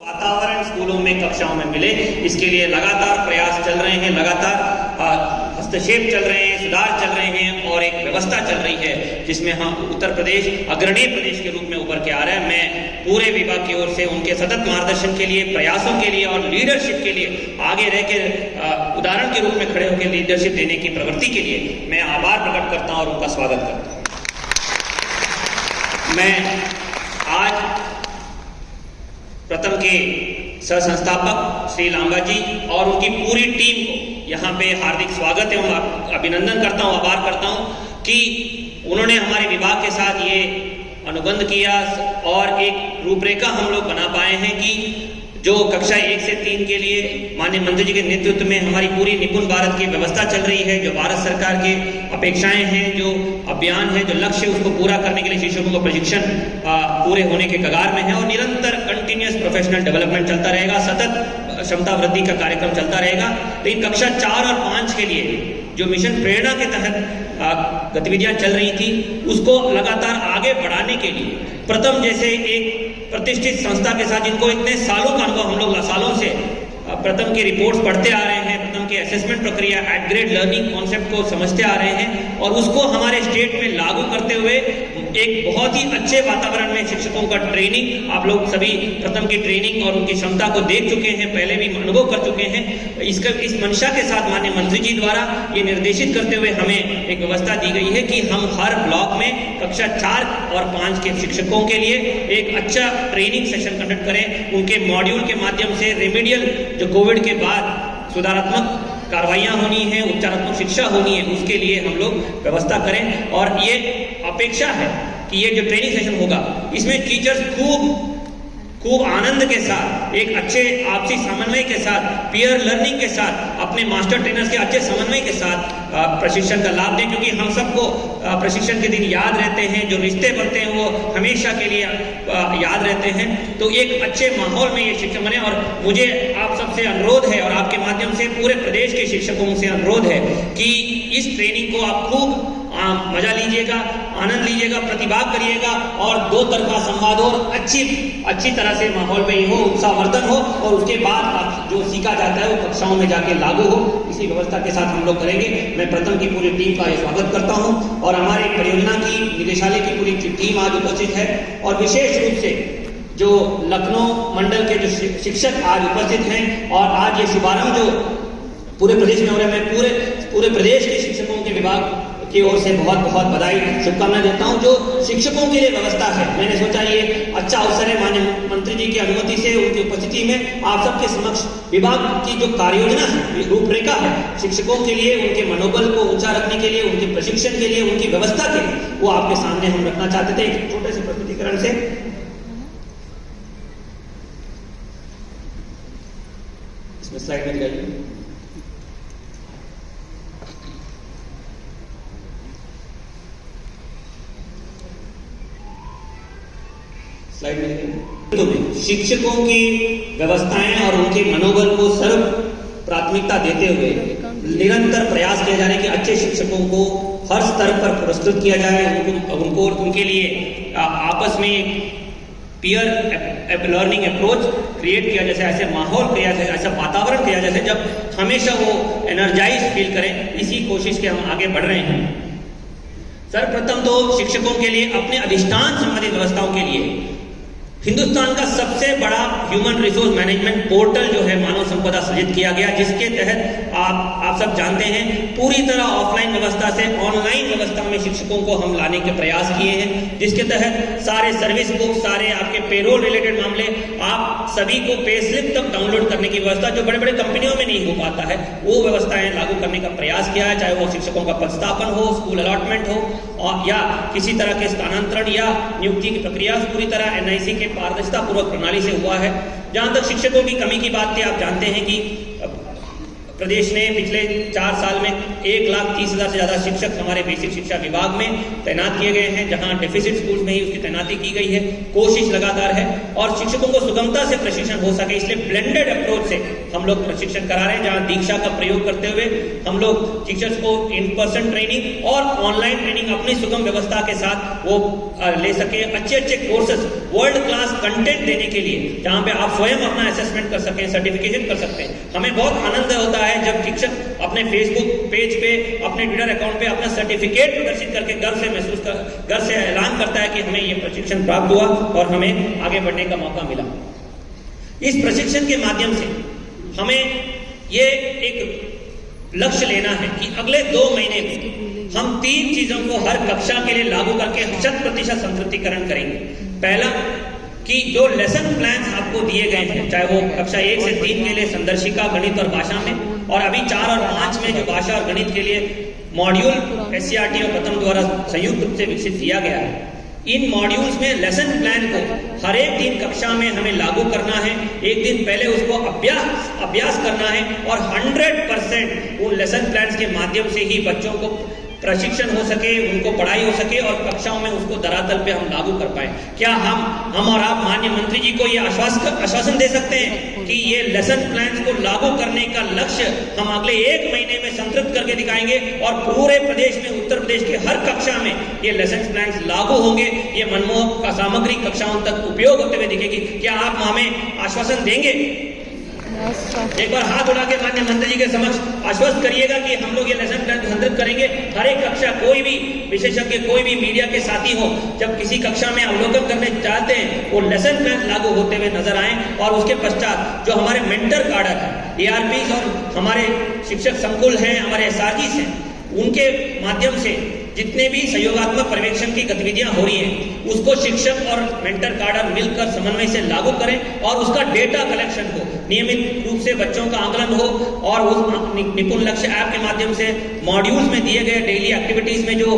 वातावरण स्कूलों में कक्षाओं में मिले, इसके लिए लगातार प्रयास चल रहे हैं, लगातार हस्तक्षेप चल रहे हैं, सुधार चल रहे हैं और एक व्यवस्था चल रही है जिसमें हम उत्तर प्रदेश अग्रणी प्रदेश के रूप में उभर के आ रहे हैं। मैं पूरे विभाग की ओर से उनके सतत मार्गदर्शन के लिए, प्रयासों के लिए और लीडरशिप के लिए आगे रह के उदाहरण के रूप में खड़े होकर लीडरशिप देने की प्रवृत्ति के लिए मैं आभार प्रकट करता हूं और उनका स्वागत करता हूं। मैं आज प्रथम के सह संस्थापक श्री लांबा जी और उनकी पूरी टीम को यहाँ पे हार्दिक स्वागत एवं अभिनंदन करता हूँ, आभार करता हूँ कि उन्होंने हमारे विभाग के साथ ये अनुबंध किया और एक रूपरेखा हम लोग बना पाए हैं कि जो कक्षा 1 से 3 के लिए माननीय मंत्री जी के नेतृत्व में हमारी पूरी निपुण भारत की व्यवस्था चल रही है, जो भारत सरकार के अपेक्षाएं हैं, जो अभियान है, जो लक्ष्य है, उसको पूरा करने के लिए शिक्षकों को प्रशिक्षण पूरे होने के कगार में है और निरंतर कंटिन्यूअस प्रोफेशनल डेवलपमेंट चलता रहेगा, सतत क्षमता वृद्धि का कार्यक्रम चलता रहेगा। लेकिन कक्षा 4 और 5 के लिए जो मिशन प्रेरणा के तहत गतिविधियां चल रही थी उसको लगातार आगे बढ़ाने के लिए प्रथम जैसे एक प्रतिष्ठित संस्था के साथ जिनको इतने सालों का अनुभव, हम लोग सालों से प्रथम की रिपोर्ट्स पढ़ते आ रहे हैं, प्रथम की असेसमेंट प्रक्रिया एट ग्रेड लर्निंग कॉन्सेप्ट को समझते आ रहे हैं और उसको हमारे स्टेट में लागू करते हुए एक बहुत ही अच्छे वातावरण में शिक्षकों का ट्रेनिंग, आप लोग सभी प्रथम की ट्रेनिंग और उनकी क्षमता को देख चुके हैं, पहले भी अनुभव कर चुके हैं। इस मंशा के साथ माननीय मंत्री जी द्वारा ये निर्देशित करते हुए हमें एक व्यवस्था दी गई है कि हम हर ब्लॉक में कक्षा 4 और 5 के शिक्षकों के लिए एक अच्छा ट्रेनिंग सेशन कंडक्ट करें, उनके मॉड्यूल के माध्यम से रेमेडियल जो कोविड के बाद सुधारात्मक कार्रवाइयां होनी है, उपचारात्मक शिक्षा होनी है, उसके लिए हम लोग व्यवस्था करें। और ये अपेक्षा है कि ये जो ट्रेनिंग सेशन होगा इसमें टीचर्स खूब आनंद के साथ, एक अच्छे आपसी समन्वय के साथ, पीयर लर्निंग के साथ, अपने मास्टर ट्रेनर्स के अच्छे समन्वय के साथ प्रशिक्षण का लाभ दें, क्योंकि हम सबको प्रशिक्षण के दिन याद रहते हैं, जो रिश्ते बनते हैं वो हमेशा के लिए याद रहते हैं। तो एक अच्छे माहौल में ये शिक्षण बने और मुझे आप सबसे अनुरोध है और आपके माध्यम से पूरे प्रदेश के शिक्षकों से अनुरोध है कि इस ट्रेनिंग को आप खूब मजा लीजिएगा, आनंद लीजिएगा, प्रतिभाग करिएगा और दो तरफा संवाद और अच्छी तरह से माहौल में हो, उत्साहवर्धन हो और उसके बाद जो सीखा जाता है वो कक्षाओं में जाके लागू हो। इसी व्यवस्था के साथ हम लोग करेंगे। मैं प्रथम की पूरी टीम का स्वागत करता हूं और हमारे परियोजना की निदेशालय की पूरी टीम आज उपस्थित है और विशेष रूप से जो लखनऊ मंडल के जो शिक्षक आज उपस्थित हैं और आज ये शुभारंभ जो पूरे प्रदेश में हो रहा है, मैं पूरे प्रदेश के शिक्षकों के विभाग की ओर से बहुत बहुत बधाई, शुभकामनाएं देता हूं। जो शिक्षकों के लिए व्यवस्था है, मैंने सोचा ये अच्छा अवसर है, माननीय मंत्री जी की अनुमति से उनकी उपस्थिति में आप सबके समक्ष विभाग की जो कार्य योजना है, रूपरेखा है, शिक्षकों के लिए उनके मनोबल को ऊंचा रखने के लिए, उनके प्रशिक्षण के लिए, उनकी व्यवस्था के लिए, वो आपके सामने हम रखना चाहते थे एक छोटे से प्रस्तुतिकरण से। इसमें स्लाइड में दिखाइए। स्लाइड में शिक्षकों की व्यवस्थाएं और उनके मनोबल को सर्व प्राथमिकता देते हुए निरंतर प्रयास किया जा रहा है कि अच्छे शिक्षकों को हर स्तर पर पुरस्कृत किया जाए, उनको उनके लिए आपस में पीयर लर्निंग अप्रोच क्रिएट किया जाए, ऐसे माहौल किया जाए, ऐसा वातावरण किया जाए जब हमेशा वो एनर्जाइज फील करें। इसी कोशिश के हम आगे बढ़ रहे हैं। सर्वप्रथम तो शिक्षकों के लिए अपने अधिष्ठान संबंधित व्यवस्थाओं के लिए हिंदुस्तान का सबसे बड़ा ह्यूमन रिसोर्स मैनेजमेंट पोर्टल जो है मानव संपदा सृजित किया गया, जिसके तहत आप सब जानते हैं पूरी तरह ऑफलाइन व्यवस्था से ऑनलाइन व्यवस्था में शिक्षकों को हम लाने के प्रयास किए हैं, जिसके तहत सारे सर्विस बुक, सारे आपके पेरोल रिलेटेड मामले, आप सभी को पे स्लिप तक डाउनलोड करने की व्यवस्था जो बड़े बड़े कंपनियों में नहीं हो पाता है, वो व्यवस्थाएं लागू करने का प्रयास किया है, चाहे वो शिक्षकों का पदस्थापन हो, स्कूल अलॉटमेंट हो और या किसी तरह के स्थानांतरण या नियुक्ति की प्रक्रिया पूरी तरह एनआईसी के पारदर्शिता पूर्वक प्रणाली से हुआ है। जहां तक शिक्षकों की कमी की बात थी, आप जानते हैं कि प्रदेश ने पिछले 4 साल में 1,30,000 से ज़्यादा शिक्षक हमारे बेसिक शिक्षा विभाग में तैनात किए गए हैं, जहां डेफिसिट स्कूल्स में ही उसकी तैनाती की गई है। कोशिश लगातार है और शिक्षकों को सुगमता से प्रशिक्षण हो सके, इसलिए ब्लेंडेड अप्रोच से हम लोग प्रशिक्षण करा रहे हैं, जहां दीक्षा का प्रयोग करते हुए हम लोग टीचर्स को इन पर्सन ट्रेनिंग और ऑनलाइन ट्रेनिंग अपनी सुगम व्यवस्था के साथ वो ले सके। अच्छे कोर्सेज, वर्ल्ड क्लास कंटेंट देने के लिए, जहां पे आप स्वयं अपना असेसमेंट कर सकें, सर्टिफिकेशन कर सकते हैं। हमें बहुत आनंद होता है जब शिक्षक अपने फेसबुक पेज पे, अपने ट्विटर अकाउंट पे अपना सर्टिफिकेट प्रदर्शित करके गर्व से ऐलान करता है कि हमें ये प्रशिक्षण प्राप्त हुआ और हमें आगे बढ़ने का मौका मिला। इस प्रशिक्षण के माध्यम से हमें ये एक लक्ष्य लेना है कि अगले 2 महीने में हम 3 चीजों को हर कक्षा के लिए लागू करके 100% संतृप्तिकरण करेंगे। पहला कि जो लेसन प्लान्स आपको दिए गए हैं, चाहे वो कक्षा 1 से 3 के लिए संदर्शिका, गणित और भाषा में, और अभी 4 और 5 में जो भाषा और गणित के लिए मॉड्यूल एससीईआरटी और प्रथम द्वारा संयुक्त रूप से विकसित किया गया है, इन मॉड्यूल्स में लेसन प्लान को हर एक दिन कक्षा में हमें लागू करना है। एक दिन पहले उसको अभ्यास करना है और 100% उन लेसन प्लान्स के माध्यम से ही बच्चों को प्रशिक्षण हो सके, उनको पढ़ाई हो सके और कक्षाओं में उसको धरातल पे हम लागू कर पाए। क्या हम और आप माननीय मंत्री जी को ये आश्वासन दे सकते हैं कि ये लेसन प्लान्स को लागू करने का लक्ष्य हम अगले 1 महीने में संतृप्त करके दिखाएंगे और पूरे प्रदेश में, उत्तर प्रदेश के हर कक्षा में ये लेसन प्लान्स लागू होंगे, ये मनमोहक का सामग्री कक्षाओं तक उपयोग होते हुए दिखेगी। क्या आप हमें आश्वासन देंगे? एक बार हाथ उठा के माननीय मंत्री जी के समक्ष आश्वस्त करिएगा कि हम लोग ये लेसन प्लान संतृप्त करेंगे। हर एक कक्षा, कोई भी विशेषज्ञ, कोई भी मीडिया के साथी हो, जब किसी कक्षा में अवलोकन करने चाहते हैं, वो लेसन प्लान लागू होते हुए नजर आए और उसके पश्चात जो हमारे मेंटर काडर है, एआरपीज और हमारे शिक्षक संकुल हैं, हमारे एसआरजीस हैं, उनके माध्यम से जितने भी सहयोगात्मक पर्यवेक्षण की गतिविधियां हो रही हैं, उसको शिक्षक और मेंटर काडर मिलकर समन्वय से लागू करें और उसका डेटा कलेक्शन हो, नियमित रूप से बच्चों का आकलन हो और उस निपुण लक्ष्य ऐप के माध्यम से मॉड्यूल्स में दिए गए डेली एक्टिविटीज में जो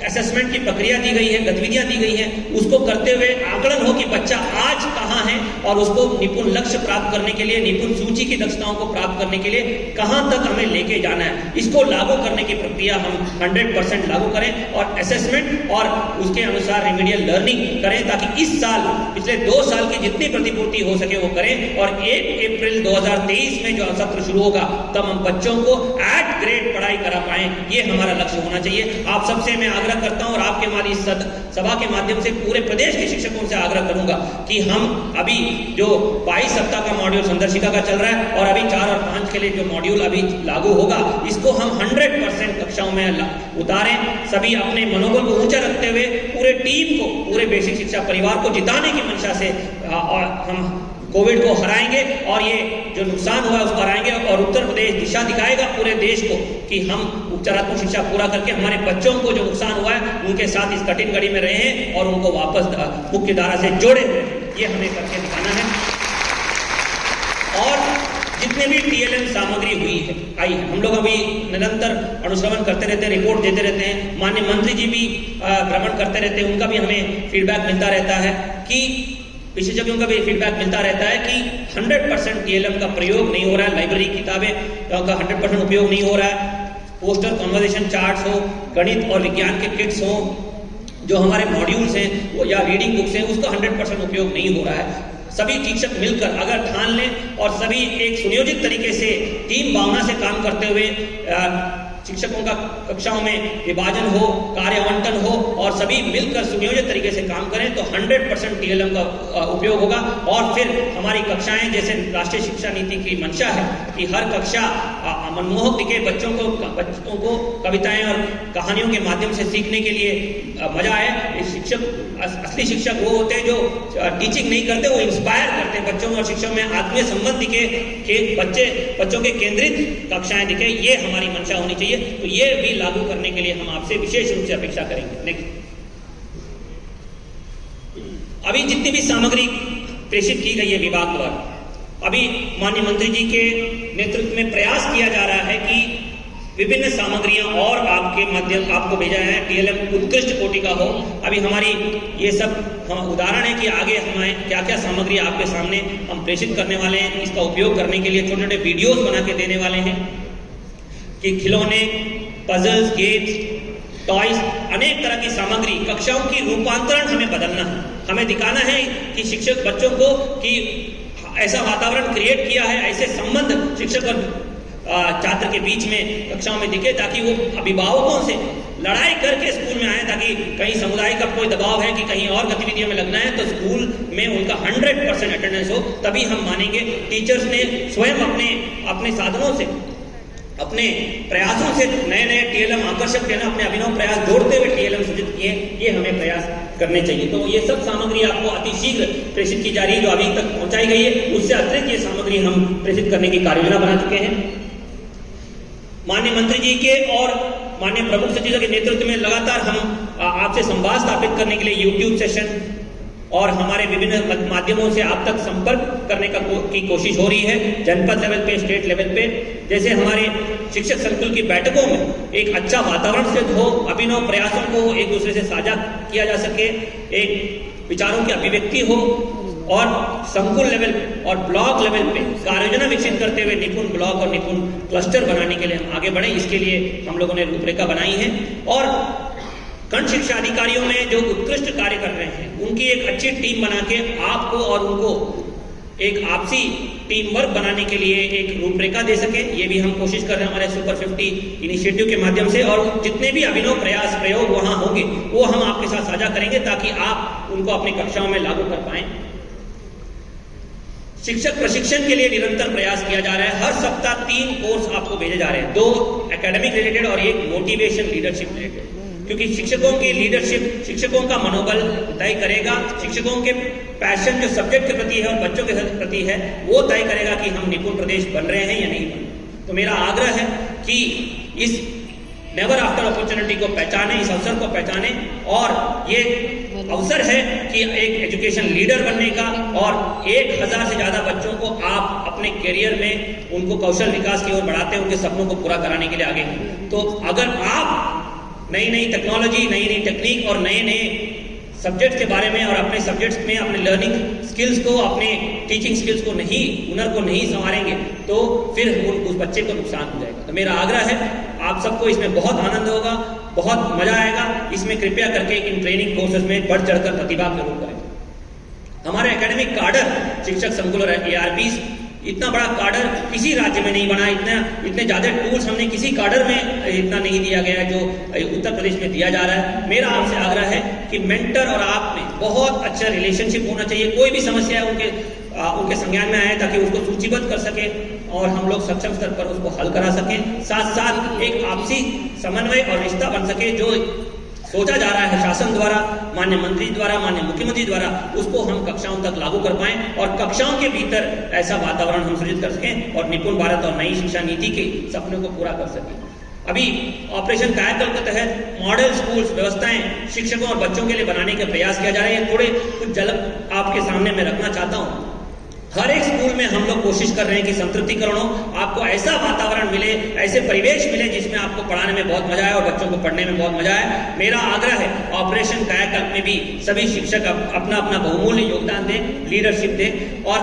असेसमेंट की प्रक्रिया दी गई है, गतिविधियां दी गई हैं, उसको करते हुए आकलन हो कि बच्चा आज कहां है और उसको निपुण लक्ष्य प्राप्त करने के लिए, निपुण सूची की दक्षताओं को प्राप्त करने के लिए कहां तक हमें लेके जाना है। इसको लागू करने की प्रक्रिया हम 100% लागू करें और असेसमेंट और उसके अनुसार रेमेडियल लर्निंग करें, ताकि इस साल, पिछले 2 साल की जितनी प्रतिपूर्ति हो सके वो करें और 1 अप्रैल 2023 में जो सत्र शुरू होगा तब हम बच्चों को एट ग्रेड पढ़ाई करा पाए। ये हमारा लक्ष्य होना चाहिए। आप सबसे मैं आग्रह करता हूं और आपके हमारी सभा के माध्यम से पूरे प्रदेश के शिक्षकों से आग्रह करूंगा कि हम अभी जो 22 सप्ताह का मॉड्यूल संदर्शिका का चल रहा है और अभी 4 और 5 के लिए जो मॉड्यूल अभी लागू होगा, इसको हम 100% कक्षाओं में उतारें। सभी अपने मनोबल को ऊंचा रखते हुए पूरे टीम को, पूरे बेसिक शिक्षा परिवार को जिताने की मंशा से हम कोविड को हराएंगे और ये जो नुकसान हुआ है उसको हराएंगे और उत्तर प्रदेश दिशा दिखाएगा पूरे देश को कि हम उपचारात्मक शिक्षा पूरा करके हमारे बच्चों को जो नुकसान हुआ है उनके साथ इस कठिन घड़ी में रहे और उनको वापस मुख्य धारा से जोड़े हुए, ये हमें करके दिखाना है। और जितने भी टीएलएम सामग्री आई है, हम लोग अभी निरंतर अनुश्रवण करते रहते हैं, रिपोर्ट देते रहते हैं, माननीय मंत्री जी भी भ्रमण करते रहते हैं, उनका भी हमें फीडबैक मिलता रहता है कि विशेषज्ञों का भी फीडबैक मिलता रहता है कि 100% टीएलएम का प्रयोग नहीं हो रहा है, लाइब्रेरी किताबें का 100% उपयोग नहीं हो रहा है, पोस्टर कन्वर्सेशन चार्ट्स हो, गणित और विज्ञान के किट्स हो, जो हमारे मॉड्यूल्स हैं वो या रीडिंग बुक्स हैं, उसका 100% उपयोग नहीं हो रहा है। सभी शिक्षक मिलकर अगर ठान लें और सभी एक सुनियोजित तरीके से टीम भावना से काम करते हुए शिक्षकों का कक्षाओं में विभाजन हो, कार्य आवंटन हो और सभी मिलकर सुनियोजित तरीके से काम करें तो 100% टीएलएम का उपयोग होगा। और फिर हमारी कक्षाएं, जैसे राष्ट्रीय शिक्षा नीति की मंशा है कि हर कक्षा मनमोहक दिखे, बच्चों को कविताएं और कहानियों के माध्यम से सीखने के लिए मजा आए। शिक्षक, असली शिक्षक वो होते हैं जो टीचिंग नहीं करते, वो इंस्पायर करते हैं बच्चों और शिक्षकों में आत्मीय संबंध दिखे, बच्चों के केंद्रित कक्षाएं दिखे, ये हमारी मंशा होनी चाहिए। तो ये भी लागू करने के लिए हम आपसे विशेष रूप से अपेक्षा करेंगे। नेक्स्ट, अभी जितनी भी सामग्री प्रेषित की गई है विभाग द्वारा, अभी माननीय मंत्री जी के नेतृत्व में प्रयास किया जा रहा है कि विभिन्न सामग्रियां और आपके माध्यम आपको भेजा है, टीएलएम उत्कृष्ट कोटि का हो। अभी हमारी ये सब हम उदाहरण है कि आगे हमें क्या क्या सामग्री आपके सामने हम प्रेषित करने वाले हैं। इसका उपयोग करने के लिए छोटे छोटे वीडियोस बना के देने वाले हैं कि खिलौने, पजल्स, गेम्स, टॉयज, अनेक तरह की सामग्री, कक्षाओं की रूपांतरण हमें बदलना है। हमें दिखाना है कि शिक्षक बच्चों को कि ऐसा वातावरण क्रिएट किया है, ऐसे संबंध शिक्षक और छात्र के बीच में कक्षाओं में दिखे, ताकि वो अभिभावकों से लड़ाई करके स्कूल में आए, ताकि कहीं समुदाय का कोई दबाव है कि कहीं और गतिविधियों में लगना है तो स्कूल में उनका 100% अटेंडेंस हो, तभी हम मानेंगे। टीचर्स ने स्वयं अपने साधनों से, अपने प्रयासों से नए नए टीएलएम आकर्षक टीएलएम, अपने अभिनव प्रयास जोड़ते हुए टीएलएम सृजित किए, ये हमें प्रयास करने चाहिए। तो ये सब सामग्री आपको अतिशीघ्र प्रेषित की जा रही है, जो अभी तक पहुंचाई गई है। उससे अतिरिक्त ये सामग्री हम प्रेषित करने की कार्ययोजना बना चुके हैं। माननीय मंत्री जी के और माननीय प्रमुख सचिव के नेतृत्व में लगातार हम आपसे संवाद स्थापित करने के लिए यूट्यूब सेशन और हमारे विभिन्न माध्यमों से आप तक संपर्क करने की कोशिश हो रही है, जनपद लेवल पे, स्टेट लेवल पे। जैसे हमारे शिक्षक संकुल की बैठकों में एक अच्छा वातावरण से हो, अभिनव प्रयासों को एक दूसरे से साझा किया जा सके, एक विचारों की अभिव्यक्ति हो, और संकुल लेवल और ब्लॉक लेवल पे कार्ययोजना विकसित करते हुए निपुण ब्लॉक और निपुण क्लस्टर बनाने के लिए हम आगे बढ़े। इसके लिए हम लोगों ने रूपरेखा बनाई है और खंड शिक्षा अधिकारियों में जो उत्कृष्ट कार्य कर रहे हैं उनकी एक अच्छी टीम बना के आपको और उनको एक आपसी टीम वर्क बनाने के लिए एक रूपरेखा दे सके, ये भी हम कोशिश कर रहे हैं हमारे सुपर 50 इनिशिएटिव के माध्यम से। और जितने भी अभिनव प्रयास प्रयोग वहां होंगे वो हम आपके साथ साझा करेंगे, ताकि आप उनको अपनी कक्षाओं में लागू कर पाएं। शिक्षक प्रशिक्षण के लिए निरंतर प्रयास किया जा रहा है। हर सप्ताह 3 कोर्स आपको भेजे जा रहे हैं, 2 एकेडमिक रिलेटेड और 1 मोटिवेशन लीडरशिप रिलेटेड, क्योंकि शिक्षकों की लीडरशिप शिक्षकों का मनोबल तय करेगा, शिक्षकों के पैशन जो सब्जेक्ट के प्रति है और बच्चों के प्रति है वो तय करेगा कि हम निपुण प्रदेश बन रहे हैं या नहीं बन रहे। तो मेरा आग्रह है कि इस नेवर आफ्टर अपॉर्चुनिटी को पहचाने, इस अवसर को पहचाने, और ये अवसर है कि एक एजुकेशन लीडर बनने का, और 1000 से ज्यादा बच्चों को आप अपने करियर में उनको कौशल विकास की ओर बढ़ाते हैं, उनके सपनों को पूरा कराने के लिए आगे। तो अगर आप नई नई टेक्नोलॉजी, नई नई टेक्निक और नए नए सब्जेक्ट्स के बारे में और अपने सब्जेक्ट्स में अपने लर्निंग स्किल्स को, अपने टीचिंग स्किल्स को नहीं, हुनर को नहीं संवारेंगे तो फिर उस बच्चे को नुकसान हो जाएगा। तो मेरा आग्रह है आप सबको इसमें बहुत आनंद होगा, बहुत मजा आएगा। इसमें कृपया करके इन ट्रेनिंग कोर्सेज में बढ़ चढ़कर प्रतिभाग जरूर करें। हमारे एकेडमिक कार्डर शिक्षक संकुल और ARPs, इतना बड़ा कार्डर किसी राज्य में नहीं बना, इतने ज्यादा टूल्स हमने किसी कार्डर में इतना नहीं दिया गया है जो उत्तर प्रदेश में दिया जा रहा है। मेरा आपसे आग्रह है कि मेंटर और आप में बहुत अच्छा रिलेशनशिप होना चाहिए। कोई भी समस्या है उनके संज्ञान में आए, ताकि उसको सूचीबद्ध कर सके और हम लोग सक्षम स्तर पर उसको हल करा सकें। साथ साथ एक आपसी समन्वय और रिश्ता बन सके, जो सोचा जा रहा है शासन द्वारा, माननीय मंत्री द्वारा, माननीय मुख्यमंत्री द्वारा, उसको हम कक्षाओं तक लागू कर पाएं और कक्षाओं के भीतर ऐसा वातावरण हम सृजित कर सकें और निपुण भारत और नई शिक्षा नीति के सपनों को पूरा कर सकें। अभी ऑपरेशन कायाकल्प के तहत मॉडल स्कूल्स व्यवस्थाएं शिक्षकों और बच्चों के लिए बनाने के प्रयास किया जा रहे हैं। थोड़े कुछ झलक आपके सामने मैं रखना चाहता हूँ। हर एक स्कूल में हम लोग कोशिश कर रहे हैं कि संतृप्तिकरण हो, आपको ऐसा वातावरण मिले, ऐसे परिवेश मिले जिसमें आपको पढ़ाने में बहुत मजा आए और बच्चों को पढ़ने में बहुत मजा आए। मेरा आग्रह है ऑपरेशन कायाकल्प में भी सभी शिक्षक अपना अपना बहुमूल्य योगदान दें, लीडरशिप दें। और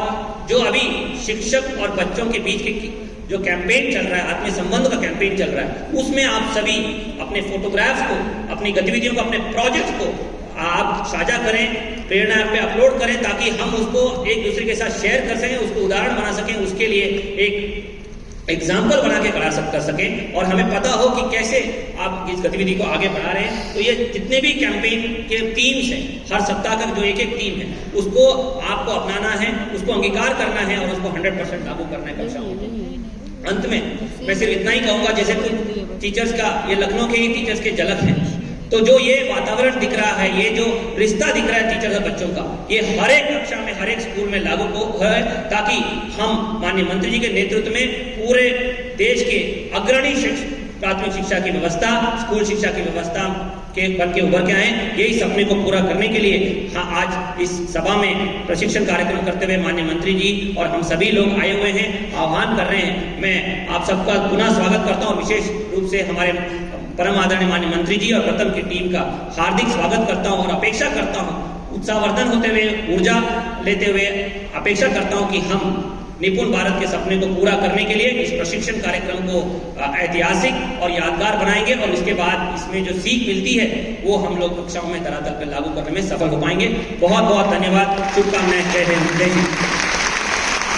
जो अभी शिक्षक और बच्चों के बीच के जो कैंपेन चल रहा है, आत्मीय संबंध का कैंपेन चल रहा है, उसमें आप सभी अपने फोटोग्राफ्स को, अपनी गतिविधियों को, अपने प्रोजेक्ट को आप साझा करें, प्रेरणा ऐप पे अपलोड करें, ताकि हम उसको एक दूसरे के साथ शेयर कर सकें, उसको उदाहरण बना सकें, उसके लिए एक एग्जाम्पल बना के कर सकें और हमें पता हो कि कैसे आप इस गतिविधि को आगे बढ़ा रहे हैं। तो ये जितने भी कैंपेन के थीम्स हैं, हर सप्ताह का जो एक थीम है, उसको आपको अपनाना है, उसको अंगीकार करना है और उसको 100% लागू करना है कक्षाओं में। अंत में मैं सिर्फ इतना ही कहूंगा, जैसे कुछ टीचर्स का, ये लखनऊ के ही टीचर्स के झलक है, तो जो ये वातावरण दिख रहा है, ये जो रिश्ता दिख रहा है टीचर और बच्चों का, ये हर एक कक्षा में, हर एक स्कूल में लागू हो है, ताकि हम माननीय मंत्री जी के नेतृत्व में पूरे देश के अग्रणी प्राथमिक शिक्षा की व्यवस्था, स्कूल शिक्षा की व्यवस्था के बन के उभर के आए। यही सपने को पूरा करने के लिए हाँ आज इस सभा में प्रशिक्षण कार्यक्रम करते हुए माननीय मंत्री जी और हम सभी लोग आए हुए हैं, आह्वान कर रहे हैं। मैं आप सबका पुनः स्वागत करता हूँ, विशेष रूप से हमारे परम आदरणीय माननीय मंत्री जी और प्रथम की टीम का हार्दिक स्वागत करता हूँ और अपेक्षा करता हूँ, उत्साहवर्धन होते हुए, ऊर्जा लेते हुए अपेक्षा करता हूँ कि हम निपुण भारत के सपने को पूरा करने के लिए इस प्रशिक्षण कार्यक्रम को ऐतिहासिक और यादगार बनाएंगे और इसके बाद इसमें जो सीख मिलती है वो हम लोग कक्षाओं में धरातल पर लागू करने में सफल हो पाएंगे। बहुत बहुत धन्यवाद, शुभकामनाएं, जय हिंद, जय हिंद।